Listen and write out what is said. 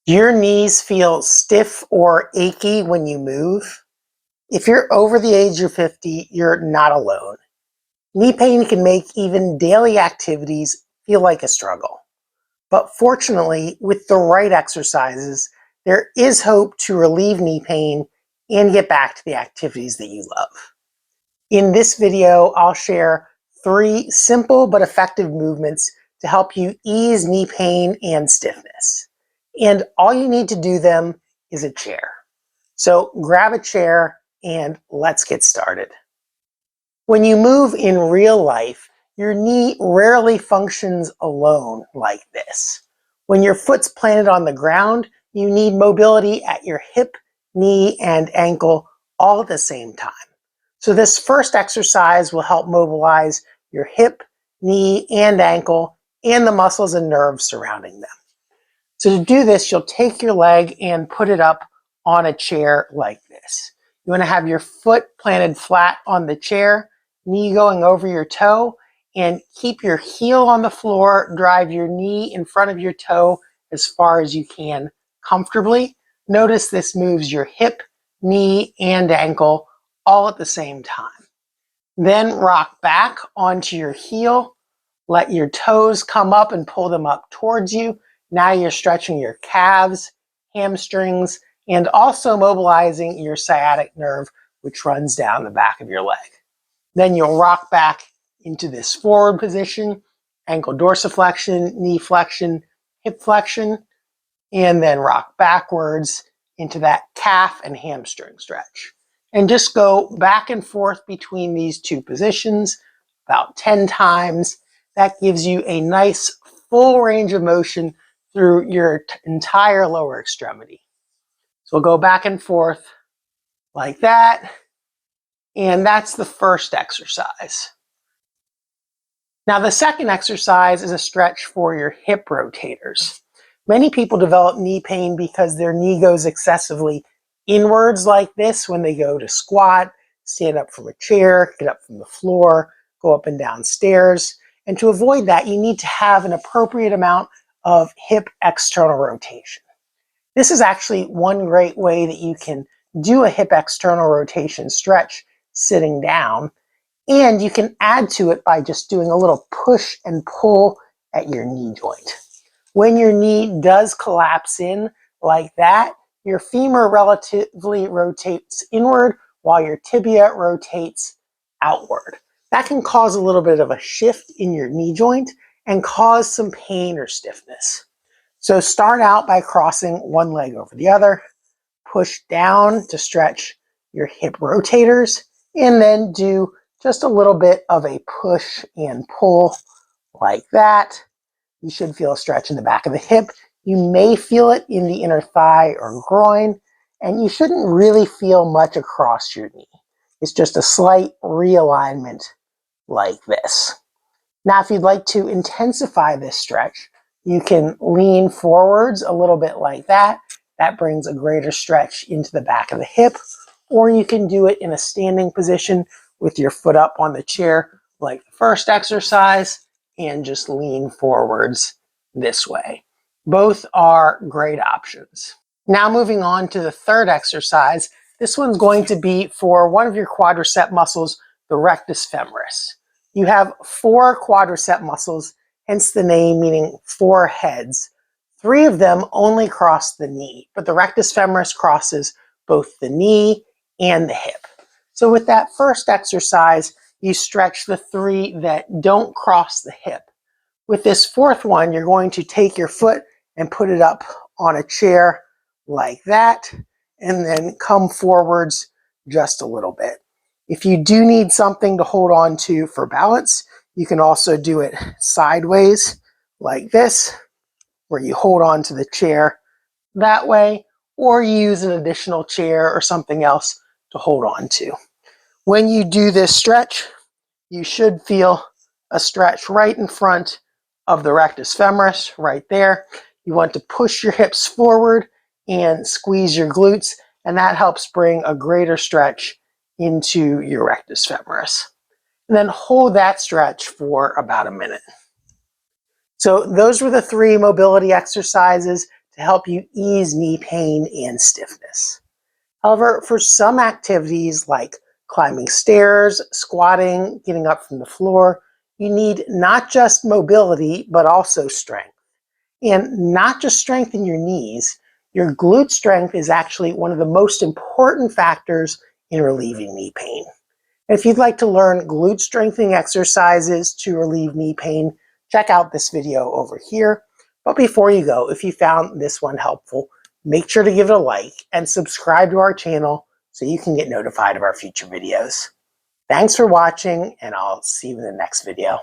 Do your knees feel stiff or achy when you move? If you're over the age of 50, you're not alone. Knee pain can make even daily activities feel like a struggle. But fortunately, with the right exercises, there is hope to relieve knee pain and get back to the activities that you love. In this video, I'll share 3 simple but effective movements to help you ease knee pain and stiffness. And all you need to do them is a chair. So grab a chair and let's get started. When you move in real life, your knee rarely functions alone like this. When your foot's planted on the ground, you need mobility at your hip, knee, and ankle all at the same time. So this first exercise will help mobilize your hip, knee, and ankle and the muscles and nerves surrounding them. So to do this, you'll take your leg and put it up on a chair like this. You want to have your foot planted flat on the chair, knee going over your toe, and keep your heel on the floor, drive your knee in front of your toe as far as you can comfortably. Notice this moves your hip, knee, and ankle all at the same time. Then rock back onto your heel, let your toes come up and pull them up towards you. Now you're stretching your calves, hamstrings, and also mobilizing your sciatic nerve, which runs down the back of your leg. Then you'll rock back into this forward position, ankle dorsiflexion, knee flexion, hip flexion, and then rock backwards into that calf and hamstring stretch. And just go back and forth between these two positions about 10 times. That gives you a nice full range of motion through your entire lower extremity. So we'll go back and forth like that. And that's the first exercise. Now the second exercise is a stretch for your hip rotators. Many people develop knee pain because their knee goes excessively inwards like this when they go to squat, stand up from a chair, get up from the floor, go up and down stairs. And to avoid that, you need to have an appropriate amount of hip external rotation. This is actually one great way that you can do a hip external rotation stretch sitting down. And you can add to it by just doing a little push and pull at your knee joint. When your knee does collapse in like that, your femur relatively rotates inward while your tibia rotates outward. That can cause a little bit of a shift in your knee joint and cause some pain or stiffness. So start out by crossing one leg over the other, push down to stretch your hip rotators, and then do just a little bit of a push and pull like that. You should feel a stretch in the back of the hip. You may feel it in the inner thigh or groin, and you shouldn't really feel much across your knee. It's just a slight realignment like this. Now, if you'd like to intensify this stretch, you can lean forwards a little bit like that. That brings a greater stretch into the back of the hip, or you can do it in a standing position with your foot up on the chair like the first exercise and just lean forwards this way. Both are great options. Now moving on to the third exercise. This one's going to be for one of your quadricep muscles, the rectus femoris. You have 4 quadricep muscles, hence the name meaning 4 heads. 3 of them only cross the knee, but the rectus femoris crosses both the knee and the hip. So with that first exercise, you stretch the 3 that don't cross the hip. With this fourth one, you're going to take your foot and put it up on a chair like that, and then come forwards just a little bit. If you do need something to hold on to for balance, you can also do it sideways like this, where you hold on to the chair that way, or you use an additional chair or something else to hold on to. When you do this stretch, you should feel a stretch right in front of the rectus femoris, right there. You want to push your hips forward and squeeze your glutes, and that helps bring a greater stretch into your rectus femoris. And then hold that stretch for about a minute. So those were the 3 mobility exercises to help you ease knee pain and stiffness. However, for some activities like climbing stairs, squatting, getting up from the floor, you need not just mobility, but also strength. And not just strength in your knees, your glute strength is actually one of the most important factors in relieving knee pain. If you'd like to learn glute strengthening exercises to relieve knee pain, check out this video over here. But before you go, if you found this one helpful, make sure to give it a like and subscribe to our channel so you can get notified of our future videos. Thanks for watching, and I'll see you in the next video.